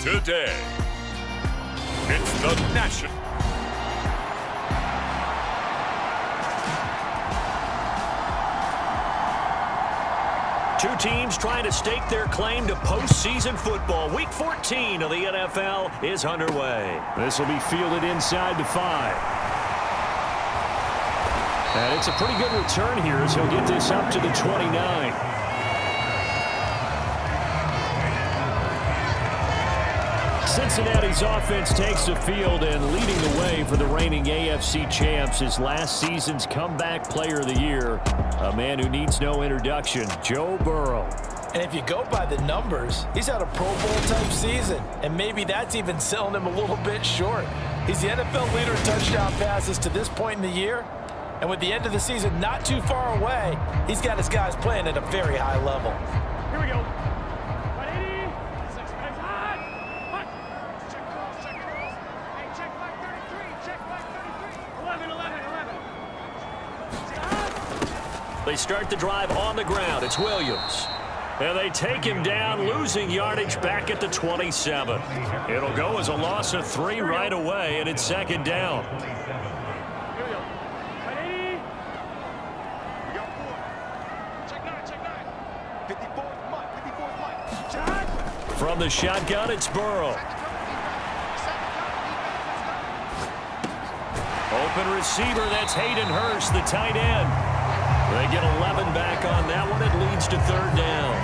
Today, it's the National. Two teams trying to stake their claim to postseason football. Week 14 of the NFL is underway. This will be fielded inside the 5. And it's a pretty good return here as he'll get this up to the 29. Cincinnati's offense takes the field, and leading the way for the reigning AFC champs is last season's comeback player of the year, a man who needs no introduction, Joe Burrow. And if you go by the numbers, he's had a Pro Bowl type season, and maybe that's even selling him a little bit short. He's the NFL leader in touchdown passes to this point in the year, and with the end of the season not too far away, he's got his guys playing at a very high level. Here we go. They start the drive on the ground. It's Williams. And they take him down, losing yardage back at the 27. It'll go as a loss of 3 right away, and it's second down. Here we go. Ready? We got 4. Check 9, check 9. 54th Mike, 54th Mike. Check. From the shotgun, it's Burrow. Open receiver, that's Hayden Hurst, the tight end. They get 11 back on that one. It leads to third down.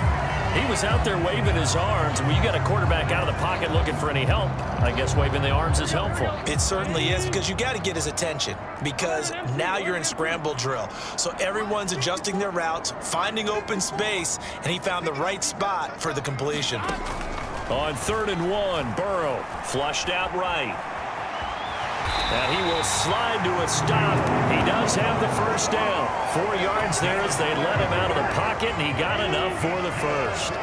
He was out there waving his arms. When you got a quarterback out of the pocket looking for any help, I guess waving the arms is helpful. It certainly is, because you got to get his attention, because now you're in scramble drill. So everyone's adjusting their routes, finding open space, and he found the right spot for the completion. On 3rd and 1, Burrow flushed out right. And he will slide to a stop. He does have the first down. 4 yards there as they let him out of the pocket, and he got enough for the first.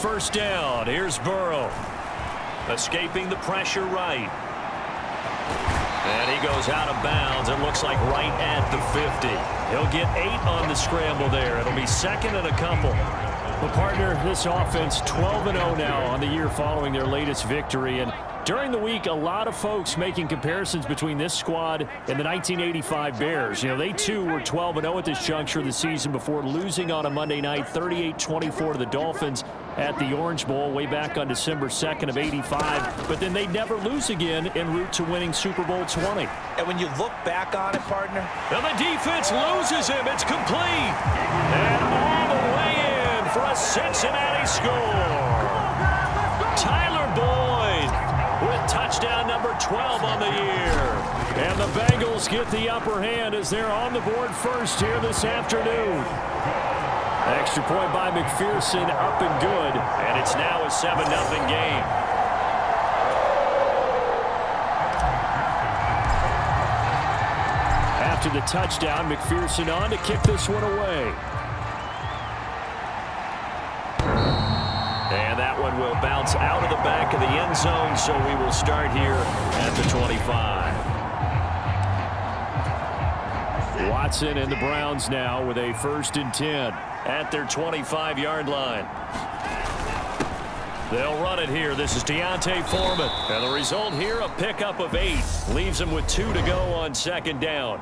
First down. Here's Burrow. Escaping the pressure right. And he goes out of bounds. It looks like right at the 50. He'll get 8 on the scramble there. It'll be second and a couple. Well, partner, this offense 12-0 now on the year following their latest victory. And during the week, a lot of folks making comparisons between this squad and the 1985 Bears. You know, they too were 12-0 at this juncture of the season before losing on a Monday night 38-24 to the Dolphins at the Orange Bowl way back on December 2nd of '85. But then they never lose again en route to winning Super Bowl 20. And when you look back on it, partner, and the defense loses him. It's complete. And all the way in for a Cincinnati score. Tyler Boyd with touchdown number 12 on the year. And the Bengals get the upper hand as they're on the board first here this afternoon. Extra point by McPherson, up and good. And it's now a 7-0 game. After the touchdown, McPherson on to kick this one away. And that one will bounce out of the back of the end zone, so we will start here at the 25. Watson and the Browns now with a 1st and 10 at their 25-yard line. They'll run it here. This is Deontay Foreman. And the result here, a pickup of 8. Leaves them with 2 to go on 2nd down.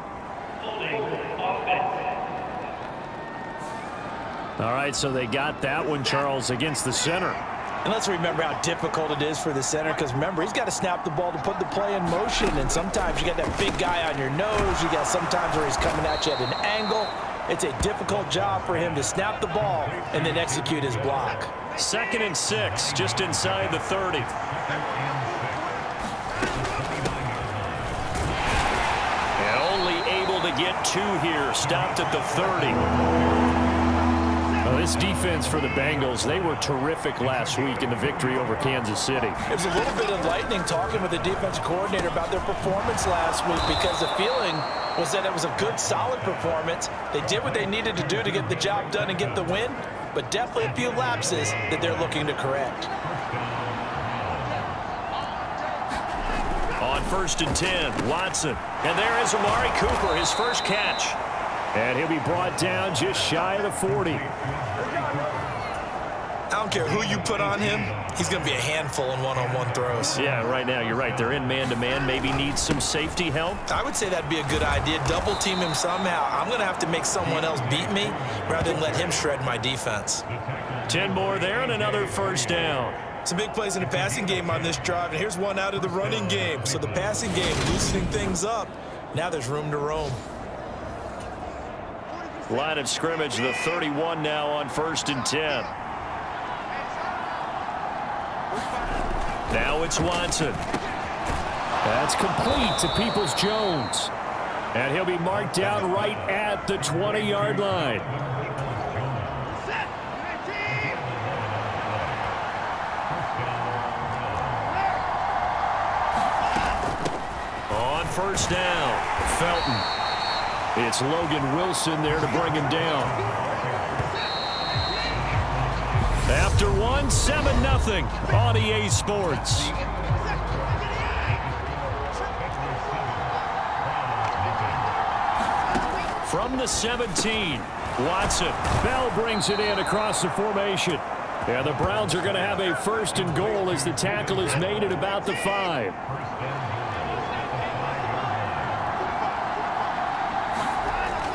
All right, so they got that one, Charles, against the center. And let's remember how difficult it is for the center, because remember, he's got to snap the ball to put the play in motion, and sometimes you got that big guy on your nose. You got sometimes where he's coming at you at an angle. It's a difficult job for him to snap the ball and then execute his block. 2nd and 6, just inside the 30. And only able to get 2 here, stopped at the 30. Well, this defense for the Bengals, they were terrific last week in the victory over Kansas City. It was a little bit enlightening talking with the defensive coordinator about their performance last week, because the feeling was that it was a good, solid performance. They did what they needed to do to get the job done and get the win, but definitely a few lapses that they're looking to correct. 1st and 10. Watson. And there is Amari Cooper, his first catch. And he'll be brought down just shy of the 40. I don't care who you put on him, he's going to be a handful in one-on-one throws. Yeah, right now, you're right. They're in man-to-man. Maybe needs some safety help. I would say that'd be a good idea. Double team him somehow. I'm going to have to make someone else beat me rather than let him shred my defense. 10 more there and another 1st down. Some big plays in the passing game on this drive, and here's one out of the running game. So the passing game loosening things up. Now there's room to roam. Line of scrimmage, the 31 now on 1st and 10. Now it's Watson. That's complete to Peoples-Jones. And he'll be marked down right at the 20-yard line. On 1st down, Felton. It's Logan Wilson there to bring him down. After one, 7-0 on EA Sports. From the 17, Watson. Bell brings it in across the formation. Yeah, the Browns are going to have a 1st and goal as the tackle is made at about the 5.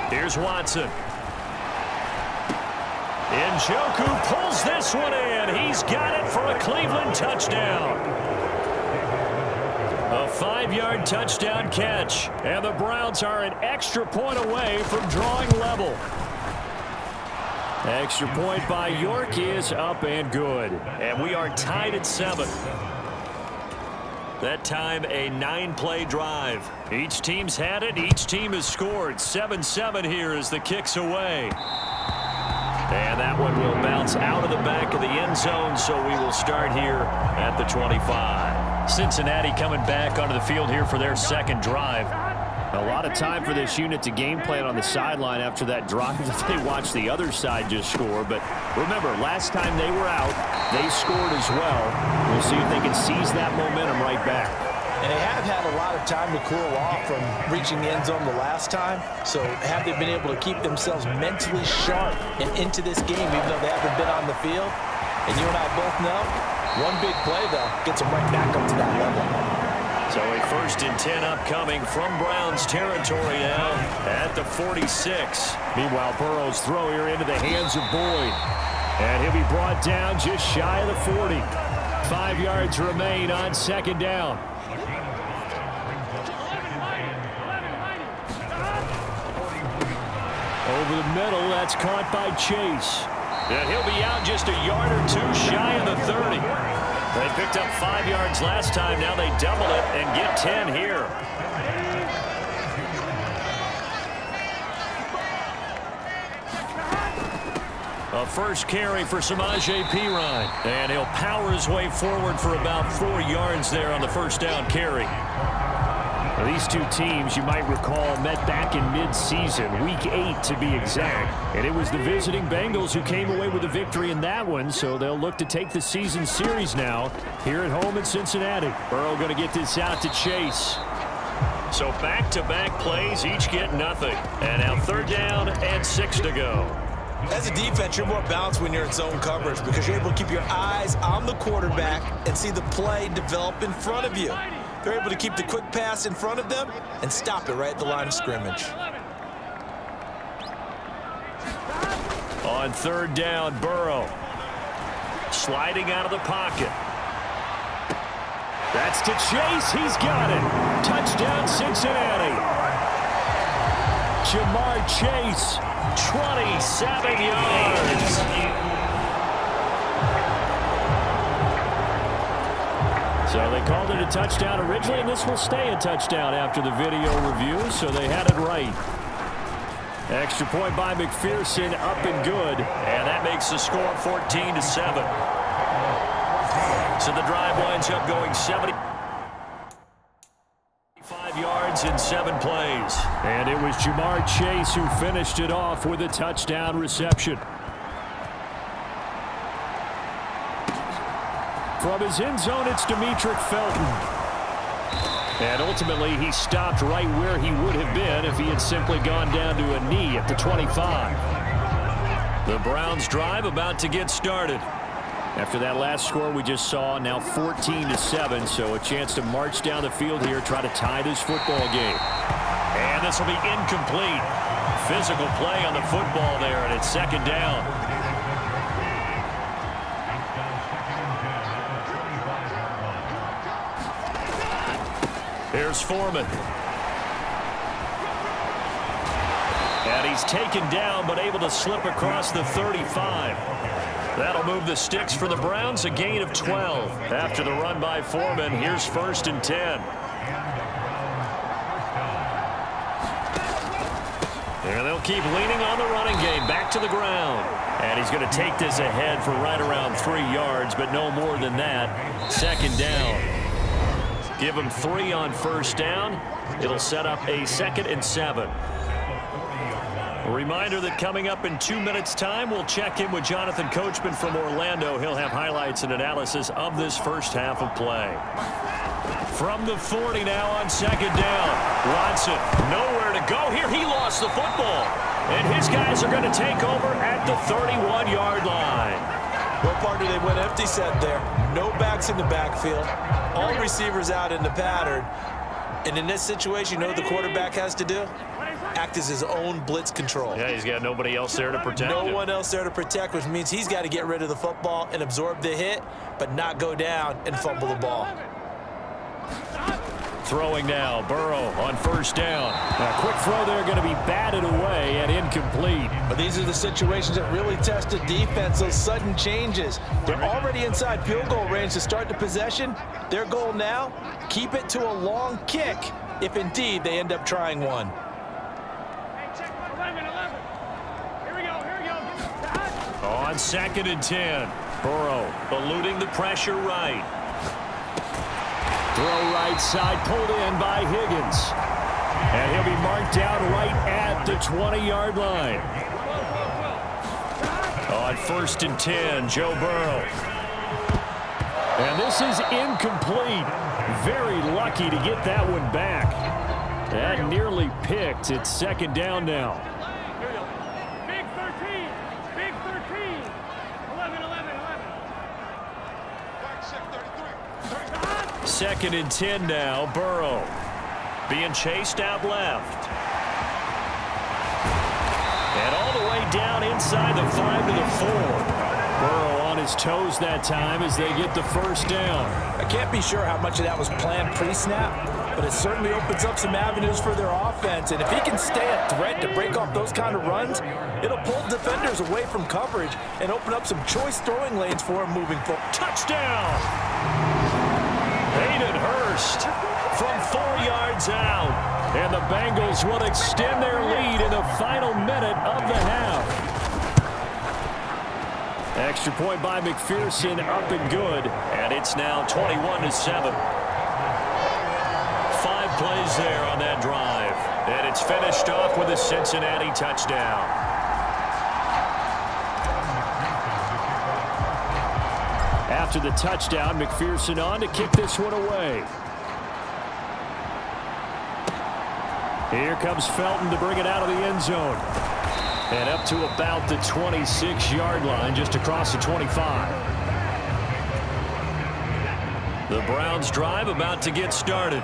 Here's Watson. Njoku pulls this one in. He's got it for a Cleveland touchdown. A 5-yard touchdown catch. And the Browns are an extra point away from drawing level. Extra point by York is up and good. And we are tied at 7. That time a 9-play drive. Each team's had it. Each team has scored. 7-7 here as the kick's away. And that one will bounce out of the back of the end zone, so we will start here at the 25. Cincinnati coming back onto the field here for their 2nd drive. A lot of time for this unit to game plan on the sideline after that drive that they watched the other side just score. But remember, last time they were out, they scored as well. We'll see if they can seize that momentum right back. And they have had a lot of time to cool off from reaching the end zone the last time. So have they been able to keep themselves mentally sharp and into this game, even though they haven't been on the field? And you and I both know, one big play, though, gets them right back up to that level. So a 1st and 10 upcoming from Browns territory now at the 46. Meanwhile, Burrow's throw here into the hands of Boyd. And he'll be brought down just shy of the 40. 5 yards remain on 2nd down. Over the middle, that's caught by Chase. And he'll be out just a yard or 2 shy of the 30. They picked up 5 yards last time. Now they double it and get 10 here. A first carry for Samaje Perine. And he'll power his way forward for about 4 yards there on the 1st down carry. Now, these two teams, you might recall, met back in mid-season, Week 8 to be exact. And it was the visiting Bengals who came away with a victory in that one, so they'll look to take the season series now here at home in Cincinnati. Burrow going to get this out to Chase. So back-to-back plays, each get nothing. And now 3rd down and 6 to go. As a defense, you're more balanced when you're in zone coverage because you're able to keep your eyes on the quarterback and see the play develop in front of you. They're able to keep the quick pass in front of them and stop it right at the line of scrimmage. On 3rd down, Burrow. Sliding out of the pocket. That's to Chase. He's got it. Touchdown, Cincinnati. Jamar Chase, 27 yards. So they called it a touchdown originally, and this will stay a touchdown after the video review, so they had it right. Extra point by McPherson, up and good. And that makes the score 14-7. So the drive winds up going 75 yards in 7 plays. And it was Jamar Chase who finished it off with a touchdown reception. From his end zone, it's Demetric Felton. And ultimately, he stopped right where he would have been if he had simply gone down to a knee at the 25. The Browns drive about to get started. After that last score we just saw, now 14-7, so a chance to march down the field here, try to tie this football game. And this will be incomplete. Physical play on the football there, and it's second down. Here's Foreman. And he's taken down, but able to slip across the 35. That'll move the sticks for the Browns, a gain of 12. After the run by Foreman, here's 1st and 10. And they'll keep leaning on the running game, back to the ground. And he's going to take this ahead for right around 3 yards, but no more than that. Second down. Give him 3 on 1st down. It'll set up a 2nd and 7. A reminder that coming up in 2 minutes' time, we'll check in with Jonathan Coachman from Orlando. He'll have highlights and analysis of this first half of play. From the 40 now on 2nd down. Watson, nowhere to go here. He lost the football. And his guys are going to take over at the 31-yard line. Well, partner, they went empty set there. No backs in the backfield. All receivers out in the pattern. And in this situation, you know what the quarterback has to do? Act as his own blitz control. Yeah, he's got nobody else there to protect him. No one else there to protect, which means he's got to get rid of the football and absorb the hit, but not go down and fumble the ball. Throwing now, Burrow on 1st down. A quick throw there, going to be batted away and incomplete. But these are the situations that really test the defense, those sudden changes. They're already inside field goal range to start the possession. Their goal now, keep it to a long kick if indeed they end up trying one. On 2nd and 10, Burrow eluding the pressure right. Throw right side, pulled in by Higgins. And he'll be marked down right at the 20-yard line. On 1st and 10, Joe Burrow. And this is incomplete. Very lucky to get that one back. That nearly picked. It's 2nd down now. Big 13. Big 13. 11, 11, 11. 2nd and 10 now, Burrow. Being chased out left. And all the way down inside the 5 to the 4. Burrow on his toes that time as they get the 1st down. I can't be sure how much of that was planned pre-snap, but it certainly opens up some avenues for their offense. And if he can stay a threat to break off those kind of runs, it'll pull defenders away from coverage and open up some choice throwing lanes for him moving forward. Touchdown! Hayden Hurst from 4 yards out. And the Bengals will extend their lead in the final minute of the half. Extra point by McPherson, up and good. And it's now 21-7. 5 plays there on that drive. And it's finished off with a Cincinnati touchdown. After the touchdown, McPherson on to kick this one away. Here comes Felton to bring it out of the end zone. And up to about the 26-yard line, just across the 25. The Browns drive about to get started.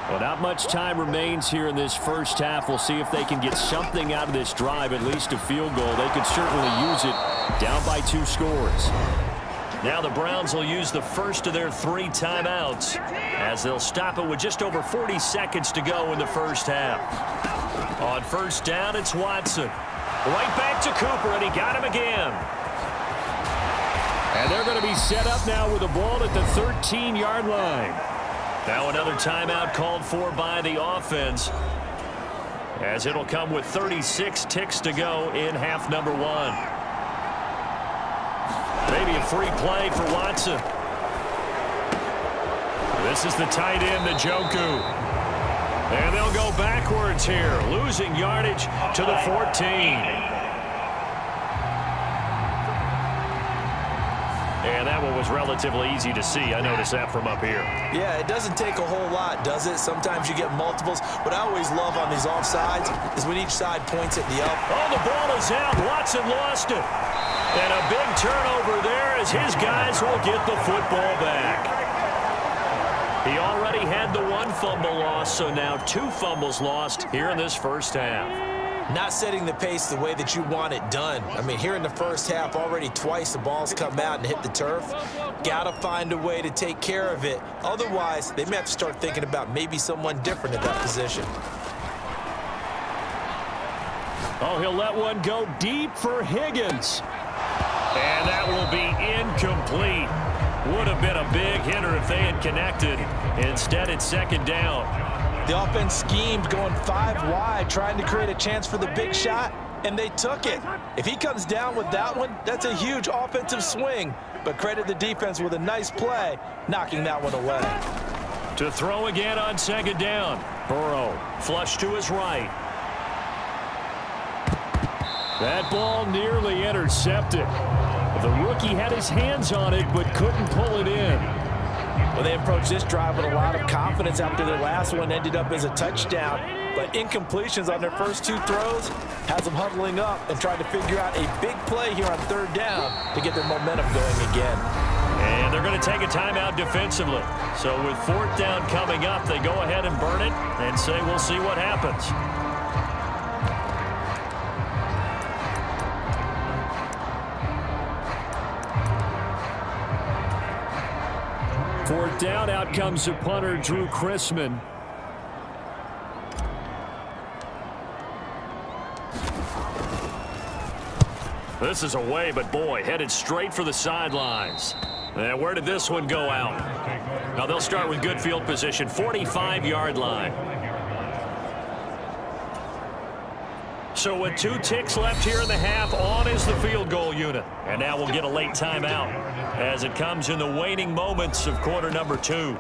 Well, not much time remains here in this first half. We'll see if they can get something out of this drive, at least a field goal. They could certainly use it down by 2 scores. Now the Browns will use the first of their 3 timeouts as they'll stop it with just over 40 seconds to go in the first half. On 1st down, it's Watson. Right back to Cooper, and he got him again. And they're going to be set up now with the ball at the 13-yard line. Now another timeout called for by the offense, as it'll come with 36 ticks to go in half number 1. Maybe a free play for Watson. This is the tight end, Njoku. And they'll go backwards here, losing yardage to the 14. And And that one was relatively easy to see. I noticed that from up here. Yeah, it doesn't take a whole lot, does it? Sometimes you get multiples. What I always love on these offsides is when each side points at the up. Oh, the ball is out. Watson lost it. And a big turnover there as his guys will get the football back. He already had the one fumble loss, so now 2 fumbles lost here in this first half. Not setting the pace the way that you want it done. I mean, here in the first half, already twice the ball's come out and hit the turf. Got to find a way to take care of it. Otherwise, they may have to start thinking about maybe someone different at that position. Oh, he'll let one go deep for Higgins. And that will be incomplete. Would have been a big hitter if they had connected. Instead, it's second down. The offense schemed going 5 wide, trying to create a chance for the big shot, and they took it. If he comes down with that one, that's a huge offensive swing. But credit the defense with a nice play, knocking that one away. To throw again on second down. Burrow, flush to his right. That ball nearly intercepted. The rookie had his hands on it, but couldn't pull it in. Well, they approached this drive with a lot of confidence after their last one ended up as a touchdown. But incompletions on their first 2 throws has them huddling up and trying to figure out a big play here on 3rd down to get their momentum going again. And they're going to take a timeout defensively. So with 4th down coming up, they go ahead and burn it and say we'll see what happens. Fourth down, out comes the punter, Drew Chrisman. This is away, but boy, headed straight for the sidelines. And where did this one go out? Now they'll start with good field position, 45-yard line. So with 2 ticks left here in the half, on is the field goal unit. And now we'll get a late timeout as it comes in the waning moments of quarter number 2.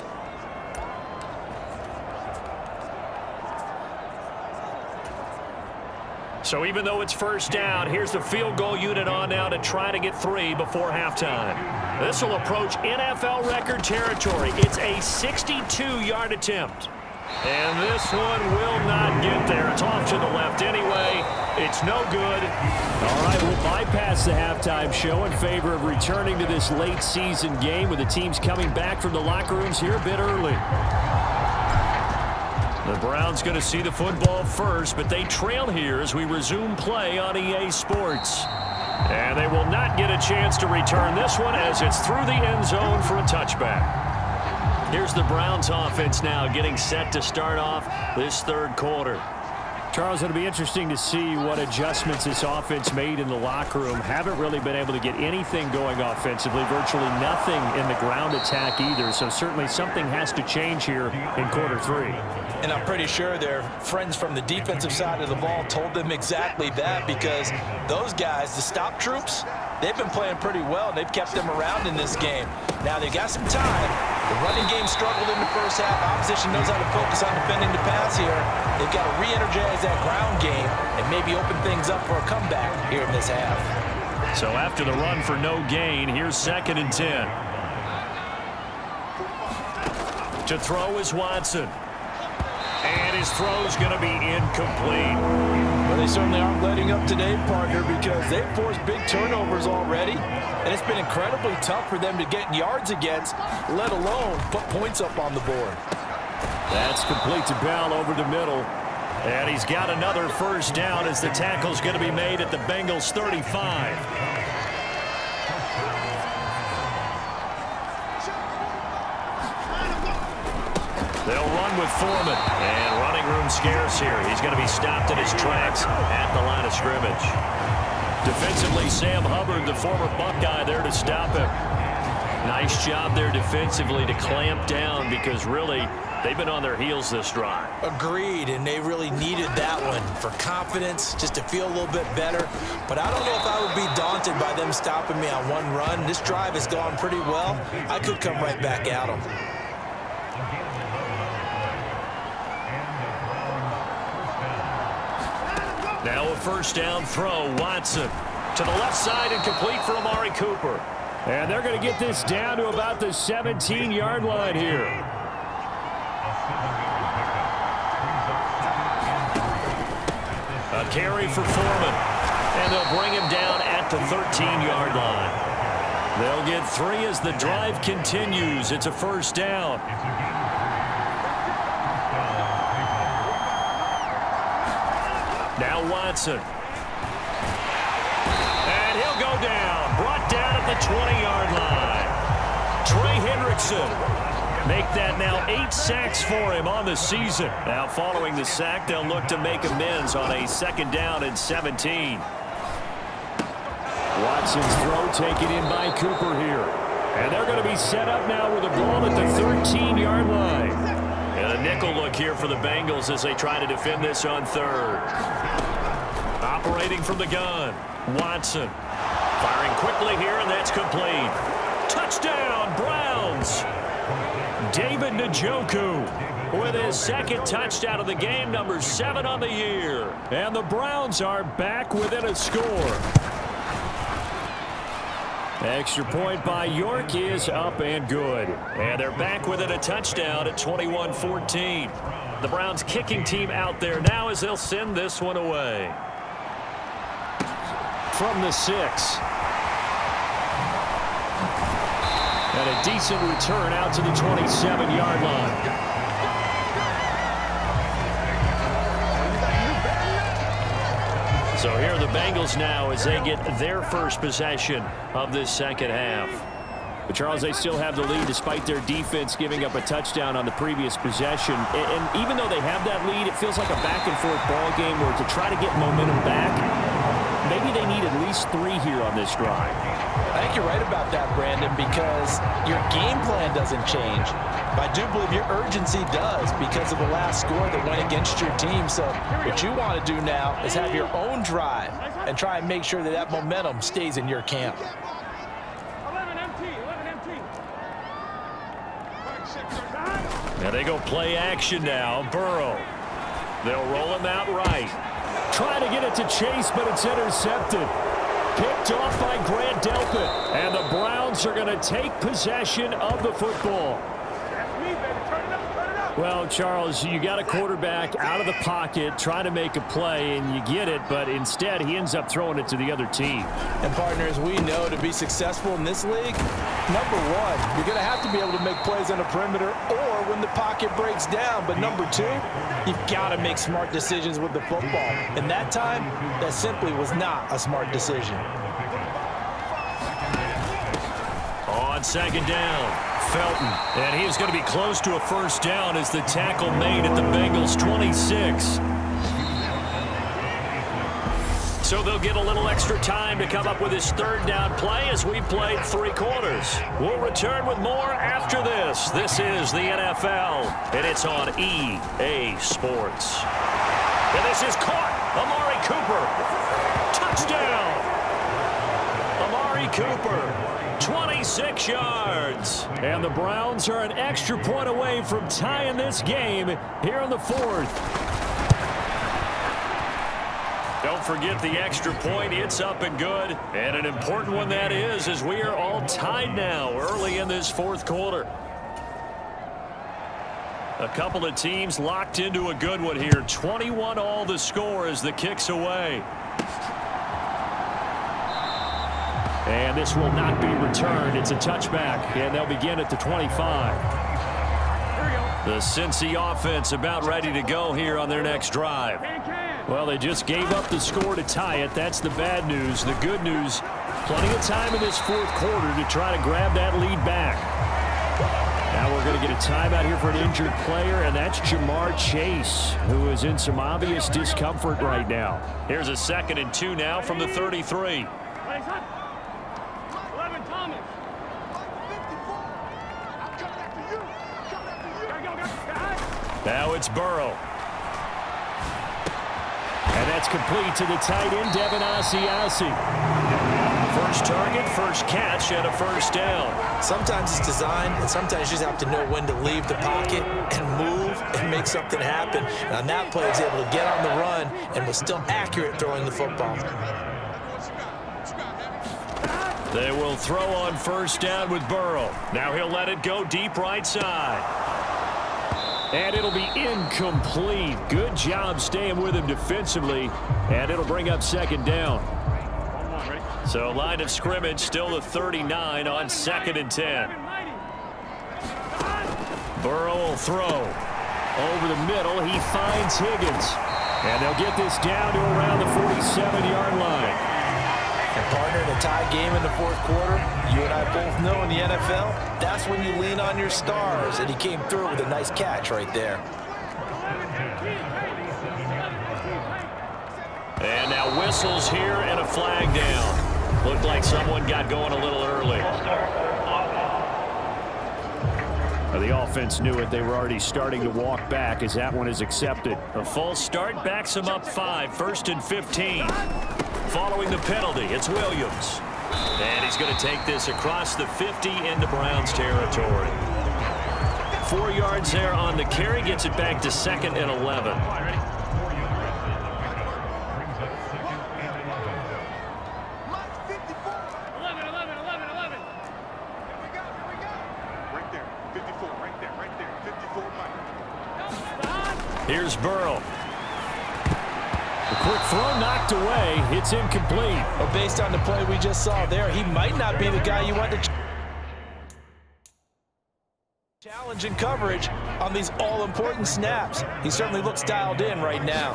So even though it's first down, here's the field goal unit on now to try to get 3 before halftime. This will approach NFL record territory. It's a 62-yard attempt. And this one will not get there. It's off to the left anyway. It's no good. All right, we'll bypass the halftime show in favor of returning to this late season game with the teams coming back from the locker rooms here a bit early. The Browns going to see the football first, but they trail here as we resume play on EA Sports. And they will not get a chance to return this one as it's through the end zone for a touchback. Here's the Browns offense now getting set to start off this 3rd quarter. Charles, it'll be interesting to see what adjustments this offense made in the locker room. Haven't really been able to get anything going offensively, virtually nothing in the ground attack either. So certainly something has to change here in quarter 3. And I'm pretty sure their friends from the defensive side of the ball told them exactly that, because those guys, the stop troops, they've been playing pretty well. They've kept them around in this game. Now they've got some time. The running game struggled in the first half. Opposition knows how to focus on defending the pass here. They've got to re-energize that ground game and maybe open things up for a comeback here in this half. So after the run for no gain, here's 2nd and 10. To throw is Watson. And his throw's going to be incomplete. Well, they certainly aren't letting up today, partner, because they've forced big turnovers already. And it's been incredibly tough for them to get yards against, let alone put points up on the board. That's complete to Bell over the middle. And he's got another first down as the tackle's going to be made at the Bengals 35. They'll run with Foreman. And running room scarce here. He's going to be stopped in his tracks at the line of scrimmage. Defensively, Sam Hubbard, the former Buckeye, there to stop him. Nice job there defensively to clamp down, because really they've been on their heels this drive. Agreed, and they really needed that one for confidence, just to feel a little bit better. But I don't know if I would be daunted by them stopping me on one run. This drive has gone pretty well. I could come right back at them. Now a first down throw. Watson to the left side and complete for Amari Cooper. And they're going to get this down to about the 17-yard line here. A carry for Foreman. And they'll bring him down at the 13-yard line. They'll get 3 as the drive continues. It's a first down. Now Watson. And he'll go down. Brought down at the 20-yard line. Trey Hendrickson. Make that now 8 sacks for him on the season. Now following the sack, they'll look to make amends on a 2nd down and 17. Watson's throw taken in by Cooper here. And they're going to be set up now with a ball at the 13-yard line. And a nickel look here for the Bengals as they try to defend this on 3rd. Operating from the gun, Watson. Firing quickly here, and that's complete. Touchdown, Browns. David Njoku with his 2nd touchdown of the game, number 7 on the year. And the Browns are back within a score. Extra point by York is up and good. And they're back within a touchdown at 21-14. The Browns kicking team out there now as they'll send this one away. From the 6. And a decent return out to the 27-yard line. So here are the Bengals now as they get their first possession of this 2nd half. But Charles, they still have the lead despite their defense giving up a touchdown on the previous possession. And even though they have that lead, it feels like a back-and-forth ball game where to try to get momentum back, maybe they need at least 3 here on this drive. I think you're right about that, Brandon, because your game plan doesn't change. But I do believe your urgency does because of the last score that went against your team. So what you want to do now is have your own drive and try and make sure that that momentum stays in your camp. 11 empty. Now they go play action now. Burrow. They'll roll him out right. Trying to get it to Chase, but it's intercepted. Picked off by Grant Delpit. And the Browns are going to take possession of the football. Well, Charles, you got a quarterback out of the pocket trying to make a play, and you get it, but instead he ends up throwing it to the other team. And, partners, we know to be successful in this league, number 1, you're going to have to be able to make plays on the perimeter or when the pocket breaks down. But number 2, you've got to make smart decisions with the football. And that time, that simply was not a smart decision. On 2nd down, Felton. And he is going to be close to a first down as the tackle made at the Bengals 26. So they'll get a little extra time to come up with his 3rd down play as we played 3 quarters. We'll return with more after this. This is the NFL, and it's on EA Sports. And this is caught. Amari Cooper. Touchdown. Amari Cooper. 26 yards. And the Browns are an extra point away from tying this game here in the 4th. Don't forget the extra point. It's up and good. And an important one that is, as we are all tied now early in this 4th quarter. A couple of teams locked into a good one here. 21 all the score as the kick's away. And this will not be returned. It's a touchback, and they'll begin at the 25. The Cincy offense about ready to go here on their next drive. Well, they just gave up the score to tie it. That's the bad news. The good news, plenty of time in this 4th quarter to try to grab that lead back. Now we're going to get a timeout here for an injured player, and that's Jamar Chase, who is in some obvious discomfort right now. Here's a 2nd and 2 now from the 33. Now it's Burrow. And that's complete to the tight end, Devin Asiasi. First target, first catch, and a first down. Sometimes it's designed, and sometimes you just have to know when to leave the pocket and move and make something happen. And on that play, he was able to get on the run and was still accurate throwing the football. They will throw on first down with Burrow. Now he'll let it go deep right side. And it'll be incomplete. Good job staying with him defensively. And it'll bring up second down. So line of scrimmage still the 39 on 2nd and 10. Burrow will throw. Over the middle, he finds Higgins. And they'll get this down to around the 47-yard line. And partner, in a tie game in the fourth quarter, you and I both know in the NFL, that's when you lean on your stars. And he came through with a nice catch right there. And now whistles here and a flag down. Looked like someone got going a little early. The offense knew it. They were already starting to walk back as that one is accepted. A false start backs him up 5, 1st and 15. Following the penalty, it's Williams. And he's going to take this across the 50 into Browns territory. 4 yards there on the carry, gets it back to 2nd and 11. Here's Burrow. The quick throw knocked away. It's incomplete. But based on the play we just saw there, he might not be the guy you want to challenge in coverage on these all-important snaps. He certainly looks dialed in right now.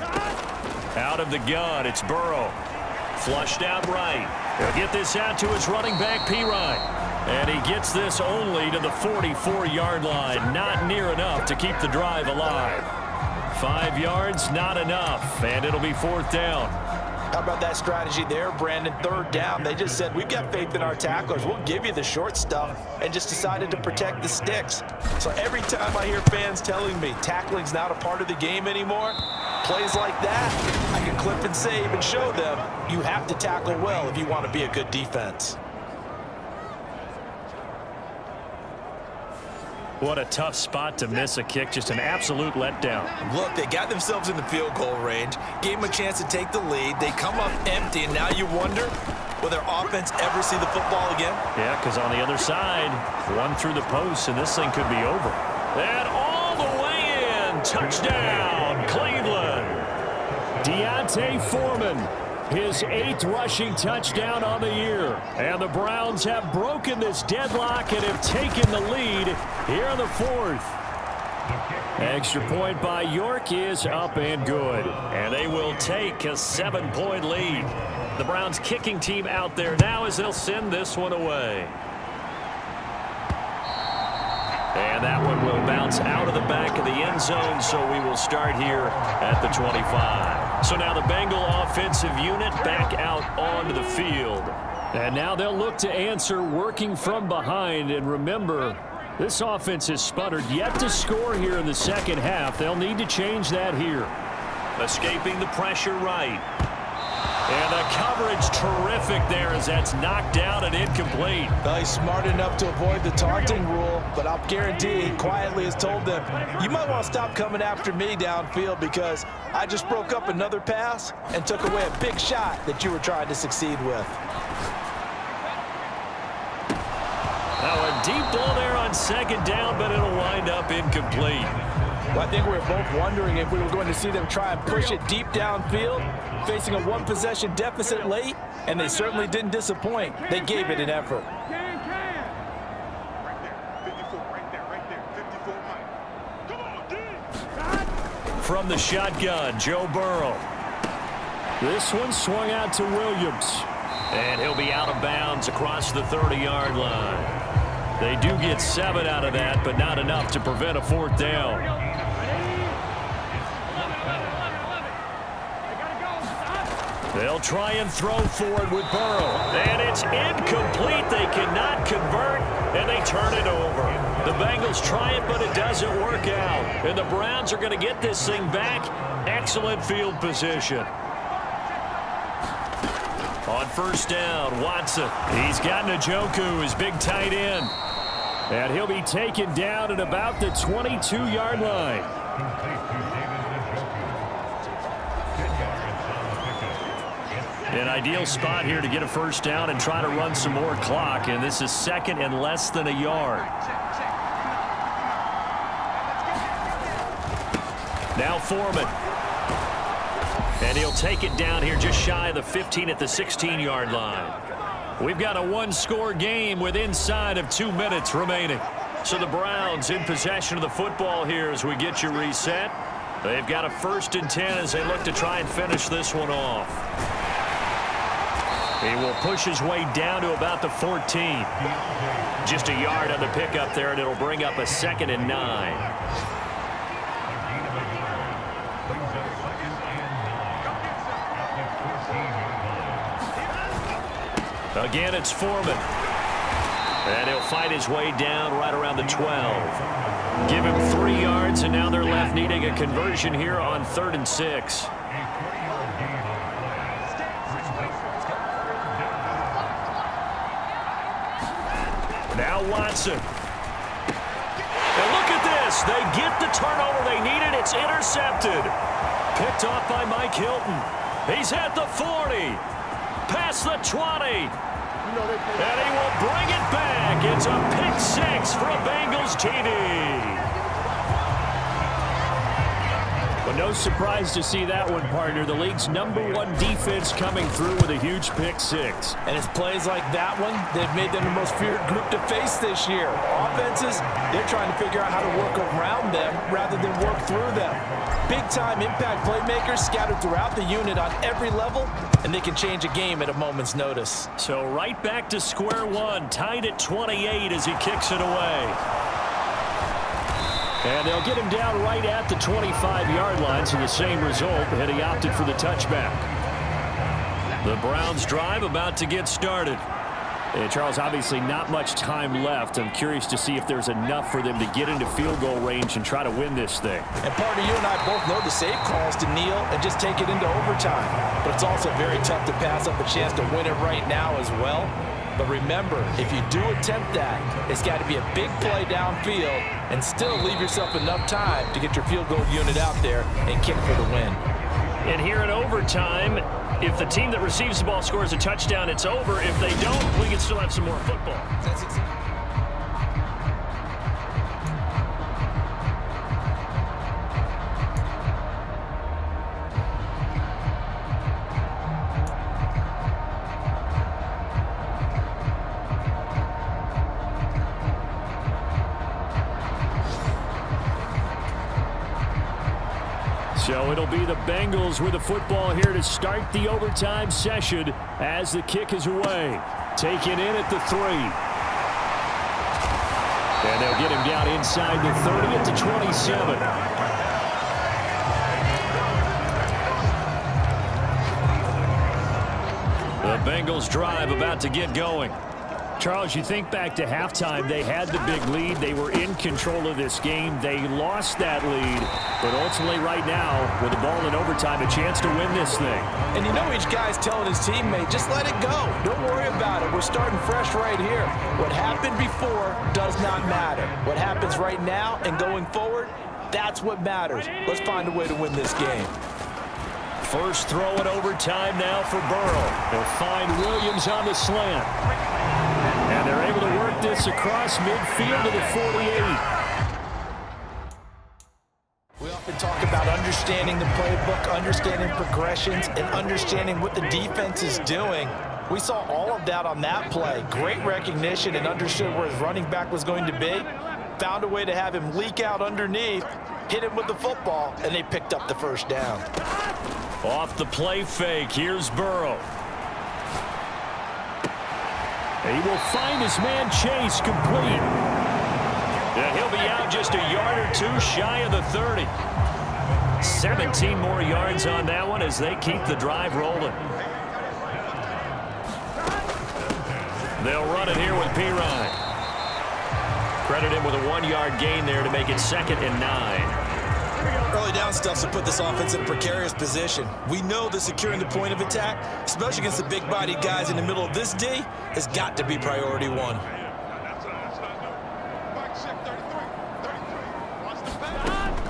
Out of the gun, it's Burrow. Flushed out right. He'll get this out to his running back, Pirine. And he gets this only to the 44-yard line. Not near enough to keep the drive alive. 5 yards, not enough. And it'll be 4th down. How about that strategy there, Brandon? 3rd down. They just said, we've got faith in our tacklers. We'll give you the short stuff, and just decided to protect the sticks. So every time I hear fans telling me tackling's not a part of the game anymore, plays like that, I can clip and save and show them you have to tackle well if you want to be a good defense. What a tough spot to miss a kick. Just an absolute letdown. Look, they got themselves in the field goal range, gave them a chance to take the lead. They come up empty, and now you wonder, will their offense ever see the football again? Yeah, because on the other side, one through the post, and this thing could be over. And all the way in. Touchdown, Cleveland. Deontay Foreman. His 8th rushing touchdown on the year. And the Browns have broken this deadlock and have taken the lead here in the 4th. Extra point by York is up and good. And they will take a 7-point lead. The Browns kicking team out there now as they'll send this one away. And that one will bounce out of the back of the end zone, so we will start here at the 25. So now the Bengal offensive unit back out onto the field. And now they'll look to answer working from behind. And remember, this offense has sputtered yet to score here in the second half. They'll need to change that here. Escaping the pressure right. And the coverage terrific there as that's knocked down and incomplete. Well, he's smart enough to avoid the taunting rule, but I'll guarantee he quietly has told them, you might want to stop coming after me downfield because I just broke up another pass and took away a big shot that you were trying to succeed with. Now a deep ball there on 2nd down, but it'll wind up incomplete. Well, I think we were both wondering if we were going to see them try and push it deep downfield, facing a one-possession deficit late, and they certainly didn't disappoint. They gave it an effort. From the shotgun, Joe Burrow. This one swung out to Williams. And he'll be out of bounds across the 30-yard line. They do get 7 out of that, but not enough to prevent a 4th down. They'll try and throw for it with Burrow. And it's incomplete. They cannot convert, and they turn it over. The Bengals try it, but it doesn't work out. And the Browns are going to get this thing back. Excellent field position. On 1st down, Watson. He's got Njoku, his big tight end. And he'll be taken down at about the 22-yard line. An ideal spot here to get a first down and try to run some more clock, and this is second and less than a yard. Now Foreman. And he'll take it down here just shy of the 15 at the 16-yard line. We've got a one-score game with inside of 2 minutes remaining. So the Browns in possession of the football here as we get you reset. They've got a 1st and 10 as they look to try and finish this one off. He will push his way down to about the 14. Just a yard on the pickup there, and it'll bring up a 2nd and 9. Again, it's Foreman. And he'll fight his way down right around the 12. Give him 3 yards, and now they're left needing a conversion here on 3rd and 6. Now Watson. And look at this. They get the turnover they needed. It's intercepted. Picked off by Mike Hilton. He's at the 40. Past the 20. And he will bring it back. It's a pick 6 for a Bengals TD. Well, no surprise to see that one, partner. The league's #1 defense coming through with a huge pick 6. And it's plays like that one they've made them the most feared group to face this year. Offenses, they're trying to figure out how to work around them rather than work through them. Big-time impact playmakers scattered throughout the unit on every level, and they can change a game at a moment's notice. So right back to square one, tied at 28 as he kicks it away. And they'll get him down right at the 25-yard line, so the same result, and he opted for the touchback. The Browns drive about to get started. And Charles, obviously not much time left. I'm curious to see if there's enough for them to get into field goal range and try to win this thing. And partner, you and I both know the safe calls to kneel and just take it into overtime. But it's also very tough to pass up a chance to win it right now as well. But remember, if you do attempt that, it's got to be a big play downfield and still leave yourself enough time to get your field goal unit out there and kick for the win. And here in overtime, if the team that receives the ball scores a touchdown, it's over. If they don't, we can still have some more football. So it'll be the Bengals with the football here to start the overtime session as the kick is away. Taken in at the 3. And they'll get him down inside the 30 at the 27. The Bengals drive about to get going. Charles, you think back to halftime, they had the big lead. They were in control of this game. They lost that lead. But ultimately right now, with the ball in overtime, a chance to win this thing. And you know each guy's telling his teammate, just let it go. Don't worry about it. We're starting fresh right here. What happened before does not matter. What happens right now and going forward, that's what matters. Let's find a way to win this game. First throw in overtime now for Burrow. They'll find Williams on the slant. And they're able to work this across midfield to the 48. We often talk about understanding the playbook, understanding progressions, and understanding what the defense is doing. We saw all of that on that play. Great recognition and understood where his running back was going to be. Found a way to have him leak out underneath, hit him with the football, and they picked up the first down. Off the play fake, here's Burrow. He will find his man Chase complete. And he'll be out just a yard or two shy of the 30. 17 more yards on that one as they keep the drive rolling. They'll run it here with Pirine. Credit him with a 1-yard gain there to make it 2nd and 9. Early down stuff to put this offense in a precarious position. We know that securing the point of attack, especially against the big-bodied guys in the middle of this D, has got to be priority 1.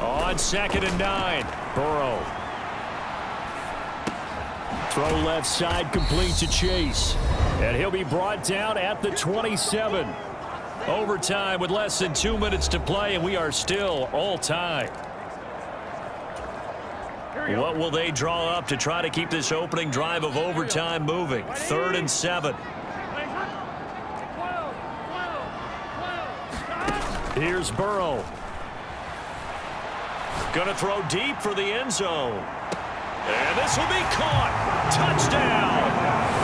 On 2nd and 9, Burrow. Throw left side, complete to Chase. And he'll be brought down at the 27. Overtime with less than 2 minutes to play, and we are still all tied. What will they draw up to try to keep this opening drive of overtime moving? 3rd and 7. Here's Burrow. Gonna throw deep for the end zone. And this will be caught. Touchdown.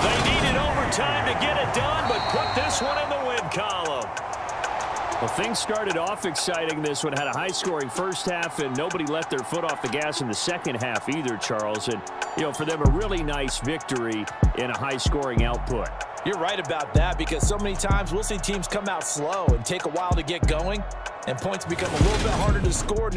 They needed overtime to get it done, but put this one in the win column. Well, things started off exciting. This one had a high-scoring first half, and nobody let their foot off the gas in the second half either, Charles. And, you know, for them, a really nice victory in a high-scoring output. You're right about that, because so many times we'll see teams come out slow and take a while to get going, and points become a little bit harder to score.